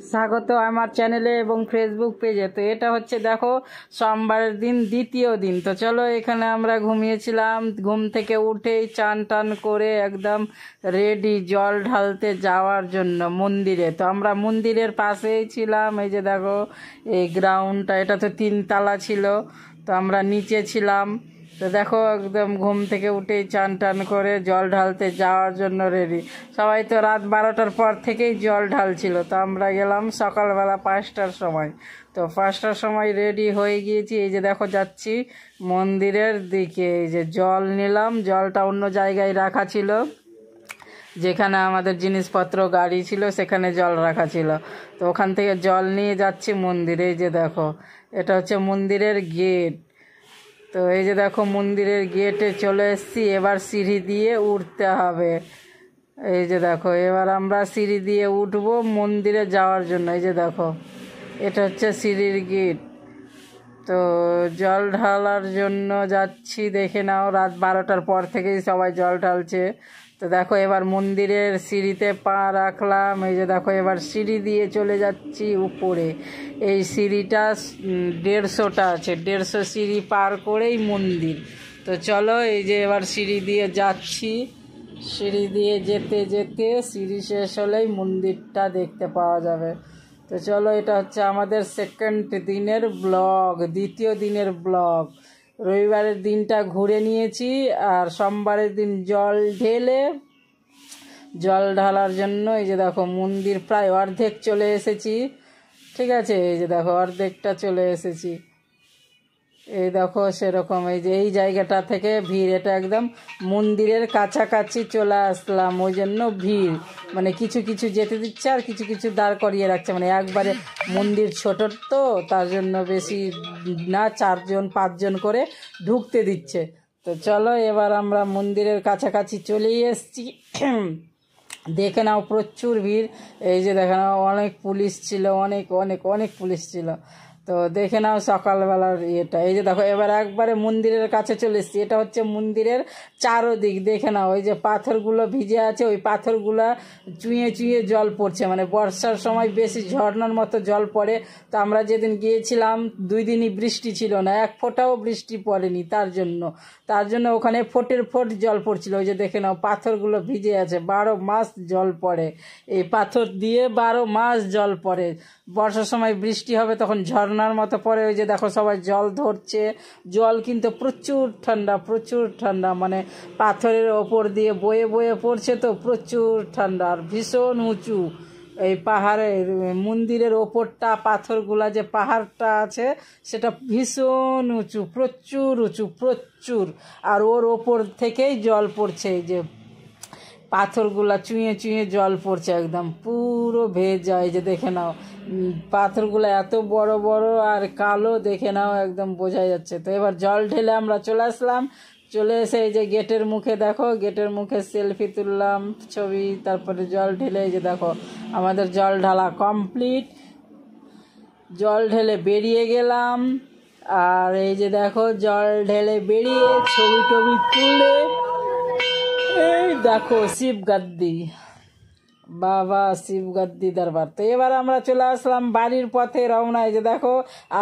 স্বাগত আমার চ্যানেলে এবং ফেসবুক পেজে। তো এটা হচ্ছে দেখো সোমবারের দিন, দ্বিতীয় দিন। তো চলো, এখানে আমরা ঘুমিয়েছিলাম, ঘুম থেকে উঠেই চান টান করে একদম রেডি জল ঢালতে যাওয়ার জন্য মন্দিরে। তো আমরা মন্দিরের পাশেই ছিলাম। এই যে দেখো এই গ্রাউন্ডটা, এটা তো 3 তলা ছিল, তো আমরা নিচে ছিলাম। তো দেখো একদম ঘুম থেকে উঠেই চান টান করে জল ঢালতে যাওয়ার জন্য রেডি। সবাই তো রাত 12টার পর থেকেই জল ঢালছিল, তো আমরা গেলাম সকালবেলা 5টার সময়। তো 5টার সময় রেডি হয়ে গিয়েছি। এই যে দেখো যাচ্ছি মন্দিরের দিকে। এই যে জল নিলাম, জলটা অন্য জায়গায় রাখা ছিল, যেখানে আমাদের জিনিসপত্র গাড়ি ছিল সেখানে জল রাখা ছিল। তো ওখান থেকে জল নিয়ে যাচ্ছি মন্দিরে। এই যে দেখো এটা হচ্ছে মন্দিরের গেট। তো এই যে দেখো মন্দিরের গেটে চলে এসেছি। এবার সিঁড়ি দিয়ে উঠতে হবে। এই যে দেখো এবার আমরা সিঁড়ি দিয়ে উঠবো মন্দিরে যাওয়ার জন্য। এই যে দেখো এটা হচ্ছে সিঁড়ির গেট। তো জল ঢালার জন্য যাচ্ছি, দেখে নাও রাত 12টার পর থেকেই সবাই জল ঢালছে। তো দেখো এবার মন্দিরের সিঁড়িতে পা রাখলাম। এই যে দেখো এবার সিঁড়ি দিয়ে চলে যাচ্ছি উপরে। এই সিঁড়িটা 150টা আছে, 150 সিঁড়ি পার করেই মন্দির। তো চলো এই যে এবার সিঁড়ি দিয়ে যাচ্ছি। সিঁড়ি দিয়ে যেতে যেতে সিঁড়ি শেষ হলেই মন্দিরটা দেখতে পাওয়া যাবে। তো চলো, এটা হচ্ছে আমাদের সেকেন্ড দিনের ব্লগ, দ্বিতীয় দিনের ব্লগ। রবিবারের দিনটা ঘুরে নিয়েছি, আর সোমবারের দিন জল ঢালার জন্য এই যে দেখো মন্দির প্রায় অর্ধেক চলে এসেছি। ঠিক আছে, এই যে দেখো অর্ধেকটা চলে এসেছি। এই দেখো সেরকম এই যে এই জায়গাটা থেকে ভিড়, এটা একদম মন্দিরের কাছাকাছি চলে আসলাম, ওই জন্য ভিড়। মানে কিছু কিছু যেতে দিচ্ছে আর কিছু কিছু দাঁড় করিয়ে রাখছে, মানে একবারে মন্দির ছোট তো তার জন্য বেশি না, 4-5 জন করে ঢুকতে দিচ্ছে। তো চলো এবার আমরা মন্দিরের কাছাকাছি চলেই এসেছি। দেখে নাও প্রচুর ভিড়। এই যে দেখে নাও অনেক পুলিশ ছিল, অনেক অনেক অনেক পুলিশ ছিল। তো দেখে নাও সকালবেলার ইয়েটা। এই যে দেখো এবার একবারে মন্দিরের কাছে চলে এসেছি। এটা হচ্ছে মন্দিরের চারোদিক। দেখে নাও ওই যে পাথরগুলো ভিজে আছে, ওই পাথরগুলো চুঁয়ে চুঁয়ে জল পড়ছে, মানে বর্ষার সময় বেশি ঝর্ণার মতো জল পড়ে। তো আমরা যেদিন গিয়েছিলাম 2 দিনই বৃষ্টি ছিল না, 1 ফোঁটাও বৃষ্টি পড়েনি, তার জন্য ওখানে ফোঁটের ফোঁট জল পড়ছিল। ওই যে দেখে নাও পাথরগুলো ভিজে আছে, 12 মাস জল পড়ে এই পাথর দিয়ে, 12 মাস জল পড়ে। বর্ষার সময় বৃষ্টি হবে তখন ঝর্ণার মতো পড়ে। ওই যে দেখো সবাই জল ধরছে। জল কিন্তু প্রচুর ঠান্ডা, প্রচুর ঠান্ডা, মানে পাথরের ওপর দিয়ে বয়ে বয়ে পড়ছে, তো প্রচুর ঠান্ডা আর ভীষণ উঁচু। এই পাহাড়ের মন্দিরের ওপরটা পাথরগুলা যে পাহাড়টা আছে সেটা ভীষণ উঁচু, প্রচুর উঁচু, প্রচুর। আর ওর ওপর থেকেই জল পড়ছে, এই যে পাথরগুলা চুঁয়ে চুঁয়ে জল পড়ছে, একদম পুরো ভেজা। এই যে দেখে নাও পাথরগুলো এত বড় বড় আর কালো, দেখে নাও একদম বোঝা যাচ্ছে। তো এবার জল ঢেলে আমরা চলে আসলাম। চলে এসে এই যে গেটের মুখে দেখো, গেটের মুখে সেলফি তুললাম ছবি, তারপরে জল ঢেলে এই যে দেখো আমাদের জল ঢালা কমপ্লিট। জল ঢেলে বেরিয়ে গেলাম। আর এই যে দেখো জল ঢেলে বেরিয়ে ছবি টবি তুলে এই দেখো শিবগাদ্দি, বাবা শিবগাদ্দি দরবার। তো এবার আমরা চলে আসলাম বাড়ির পথে রওনা। এই যে দেখো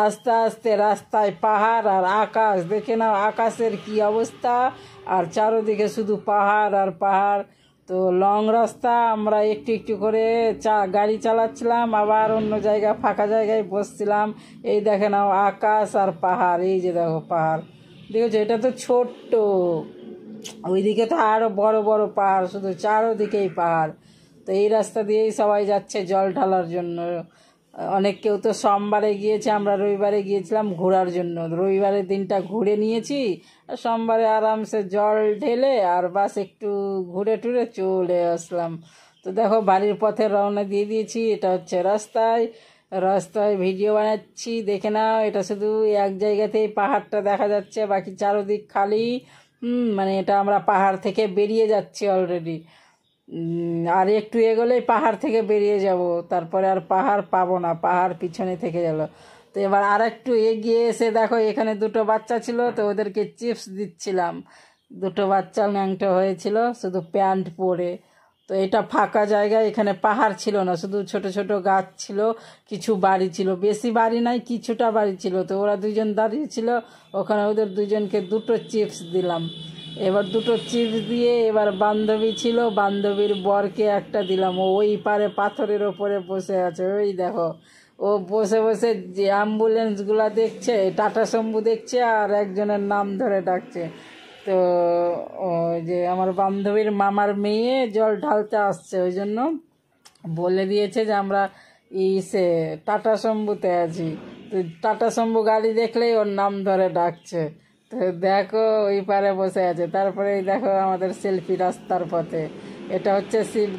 আস্তে আস্তে রাস্তায় পাহাড় আর আকাশ, দেখে নাও আকাশের কি অবস্থা, আর চারোদিকে শুধু পাহাড় আর পাহাড়। তো লং রাস্তা, আমরা একটু একটু করে গাড়ি চালাচ্ছিলাম, আবার অন্য জায়গা ফাঁকা জায়গায় বসছিলাম। এই দেখে নাও আকাশ আর পাহাড়। এই যে দেখো পাহাড় দেখেছো, এটা তো ছোট্ট, ওইদিকে তো আরো বড় বড় পাহাড়, শুধু চারোদিকেই পাহাড়। তো এই রাস্তা দিয়েই সবাই যাচ্ছে জল ঢালার জন্য। অনেক কেউ তো সোমবারে গিয়েছে, আমরা রবিবারে গিয়েছিলাম ঘোরার জন্য। রবিবারের দিনটা ঘুরে নিয়েছি, আর সোমবারে আরামসে জল ঢেলে আর বাস একটু ঘুরে টুরে চলে আসলাম। তো দেখো বাড়ির পথে রওনা দিয়ে দিয়েছি। এটা হচ্ছে রাস্তায়, রাস্তায় ভিডিও বানাচ্ছি, দেখে নাও এটা শুধু এক জায়গাতেই পাহাড়টা দেখা যাচ্ছে, বাকি চারোদিক খালি। মানে এটা আমরা পাহাড় থেকে বেরিয়ে যাচ্ছি অলরেডি। আর একটু এগোলেই পাহাড় থেকে বেরিয়ে যাব, তারপরে আর পাহাড় পাবো না, পাহাড় পিছনে থেকে গেল। তো এবার আর একটু এগিয়ে এসে দেখো এখানে 2টো বাচ্চা ছিল, তো ওদেরকে চিপস দিচ্ছিলাম। 2টো বাচ্চা ন্যাংটো হয়েছিল শুধু প্যান্ট পরে। তো এটা ফাঁকা জায়গা, এখানে পাহাড় ছিল না, শুধু ছোট ছোট গাছ ছিল, কিছু বাড়ি ছিল, বেশি বাড়ি নাই, কিছুটা বাড়ি ছিল। তো ওরা দুজন দাঁড়িয়ে ছিল, ওখানে ওদের দুজনকে 2টো চিপস দিলাম। এবার 2টো চিপস দিয়ে এবার বান্ধবী ছিল, বান্ধবীর বরকে একটা দিলাম। ও ওই পারে পাথরের ওপরে বসে আছে, ওই দেখো ও বসে বসে যে অ্যাম্বুলেন্সগুলা দেখছে, টাটা শম্ভু দেখছে, আর একজনের নাম ধরে ডাকছে। তো ওই যে আমার বান্ধবীর মামার মেয়ে জল ঢালতে আসছে, ওই জন্য বলে দিয়েছে যে আমরা সে টাটা শম্ভুতে আছি। তো টাটা শম্ভু গাড়ি দেখলেই ওর নাম ধরে ডাকছে। তো দেখো ওই পারে বসে আছে। তারপরে দেখো আমাদের সেলফি রাস্তার পথে, এটা হচ্ছে শিব।